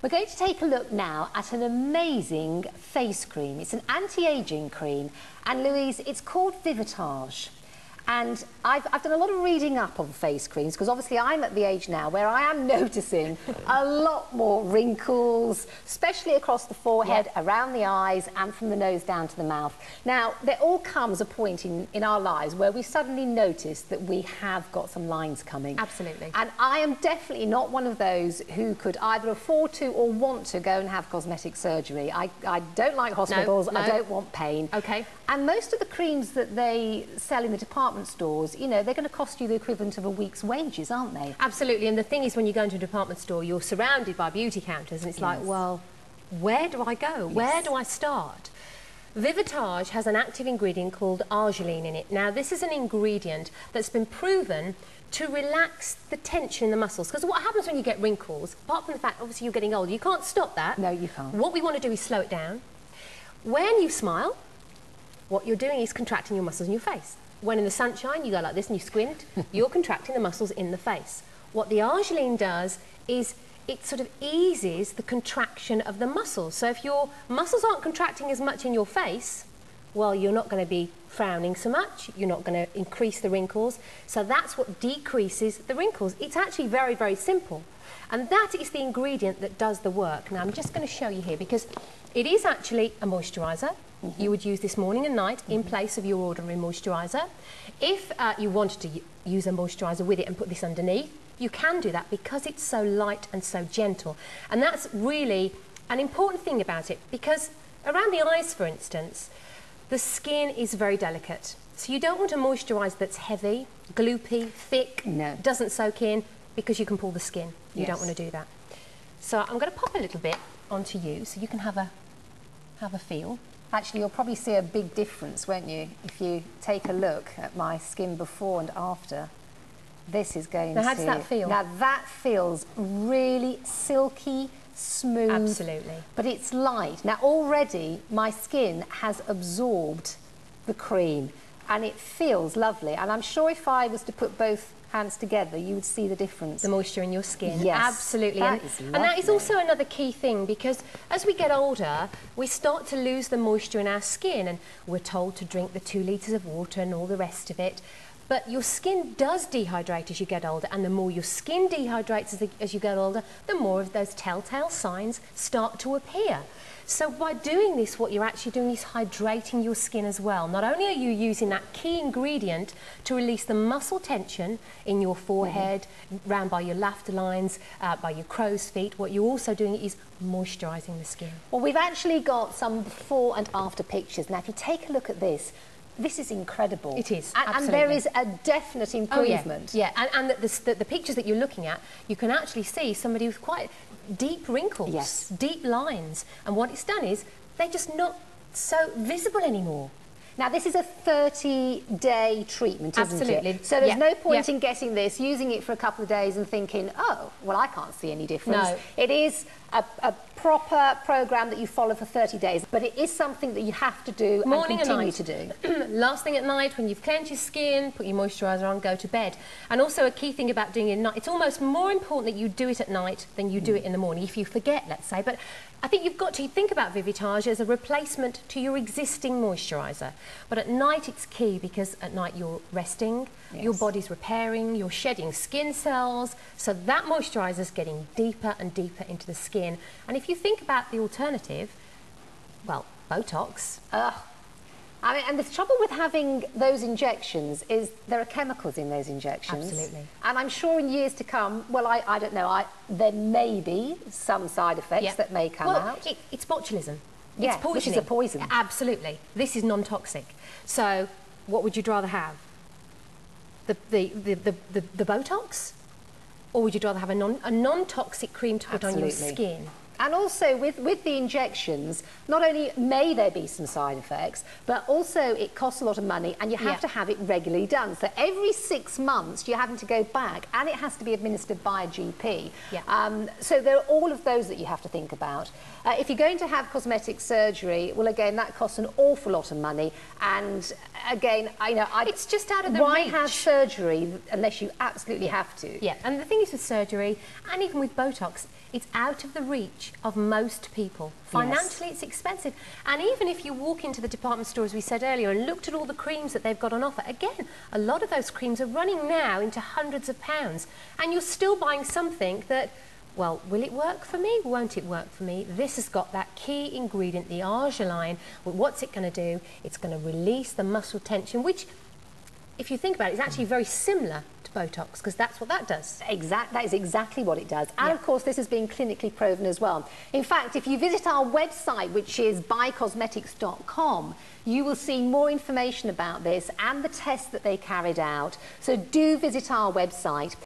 We're going to take a look now at an amazing face cream. It's an anti-aging cream, and Louise, it's called Vivatage. And I've done a lot of reading up on face creams because obviously I'm at the age now where I am noticing a lot more wrinkles, especially across the forehead, around the eyes and from the nose down to the mouth. Now, there all comes a point in our lives where we suddenly notice that we have got some lines coming. Absolutely. And I am definitely not one of those who could either afford to or want to go and have cosmetic surgery. I don't like hospitals, No. I don't want pain. Okay. And most of the creams that they sell in the department stores, you know, they're going to cost you the equivalent of a week's wages, aren't they? Absolutely, and the thing is, when you go into a department store, you're surrounded by beauty counters, and it's like, well, where do I go? Where do I start? Vivatage has an active ingredient called arginine in it. Now, this is an ingredient that's been proven to relax the tension in the muscles. Because what happens when you get wrinkles, apart from the fact, obviously, you're getting older, you can't stop that. No, you can't. What we want to do is slow it down. When you smile, what you're doing is contracting your muscles in your face. When in the sunshine, you go like this and you squint, you're contracting the muscles in the face. What the arginine does is it sort of eases the contraction of the muscles. So if your muscles aren't contracting as much in your face, well, you're not going to be frowning so much, you're not going to increase the wrinkles. So that's what decreases the wrinkles. It's actually very, very simple. And that is the ingredient that does the work. Now, I'm just going to show you here because it is actually a moisturiser. You would use this morning and night in place of your ordinary moisturiser. If you wanted to use a moisturiser with it and put this underneath, you can do that because it's so light and so gentle. And that's really an important thing about it because around the eyes, for instance, the skin is very delicate. So you don't want a moisturiser that's heavy, gloopy, thick, doesn't soak in, because you can pull the skin. You don't want to do that. So I'm going to pop a little bit onto you so you can have a feel. Actually, you'll probably see a big difference, won't you, if you take a look at my skin before and after. This is going to... Now, how does that feel? Now, that feels really silky, smooth. Absolutely. But it's light. Now, already, my skin has absorbed the cream, and it feels lovely. And I'm sure if I was to put both hands together, you would see the difference. The moisture in your skin. Yes. Absolutely. That is lovely. And that is also another key thing because as we get older, we start to lose the moisture in our skin and we're told to drink the 2 litres of water and all the rest of it. But your skin does dehydrate as you get older, and the more your skin dehydrates as you get older, the more of those telltale signs start to appear. So by doing this, what you're actually doing is hydrating your skin as well. Not only are you using that key ingredient to release the muscle tension in your forehead, round by your laughter lines, by your crow's feet, what you're also doing is moisturising the skin. Well, we've actually got some before and after pictures. Now, if you take a look at this, this is incredible. It is, and there is a definite improvement. Oh, yeah. And the pictures that you're looking at, you can actually see somebody with quite deep wrinkles, deep lines. And what it's done is they're just not so visible anymore. Now, this is a 30-day treatment, isn't Absolutely. it? So there's no point in getting this, using it for a couple of days and thinking, oh, well, I can't see any difference. No. It is a proper programme that you follow for 30 days, but it is something that you have to do Morning and continue and to do. Last thing at night, when you've cleansed your skin, put your moisturiser on, go to bed. And also a key thing about doing it at night, it's almost more important that you do it at night than you do it in the morning, if you forget, let's say. But I think you've got to think about Vivatage as a replacement to your existing moisturiser. But at night it's key because at night you're resting, your body's repairing, you're shedding skin cells, so that moisturiser is getting deeper and deeper into the skin. And if you think about the alternative, well, Botox. I mean, and the trouble with having those injections is there are chemicals in those injections. Absolutely. And I'm sure in years to come, well, I don't know, there may be some side effects that may come out. It's botulism. Yeah, it's poisoning. which is a poison. Absolutely. This is non-toxic. So what would you rather have? The Botox? Or would you rather have a non-toxic cream to put on your skin? And also with the injections, not only may there be some side effects, but also it costs a lot of money and you have to have it regularly done. So every 6 months you're having to go back and it has to be administered by a GP. So there are all of those that you have to think about. If you're going to have cosmetic surgery, well, again, that costs an awful lot of money. And again, it's just out of the reach. Why have surgery unless you absolutely have to? Yeah, and the thing is with surgery, and even with Botox, it's out of the reach of most people. Financially, it's expensive. And even if you walk into the department store, as we said earlier, and looked at all the creams that they've got on offer, again, a lot of those creams are running now into hundreds of pounds. And you're still buying something that, well, will it work for me? Won't it work for me? This has got that key ingredient, the arginine. Well, what's it going to do? It's going to release the muscle tension, which, if you think about it, is actually very similar to Botox, because that's what that does. That is exactly what it does. And of course, this has been clinically proven as well. In fact, if you visit our website, which is buycosmetics.com, you will see more information about this and the tests that they carried out. So do visit our website.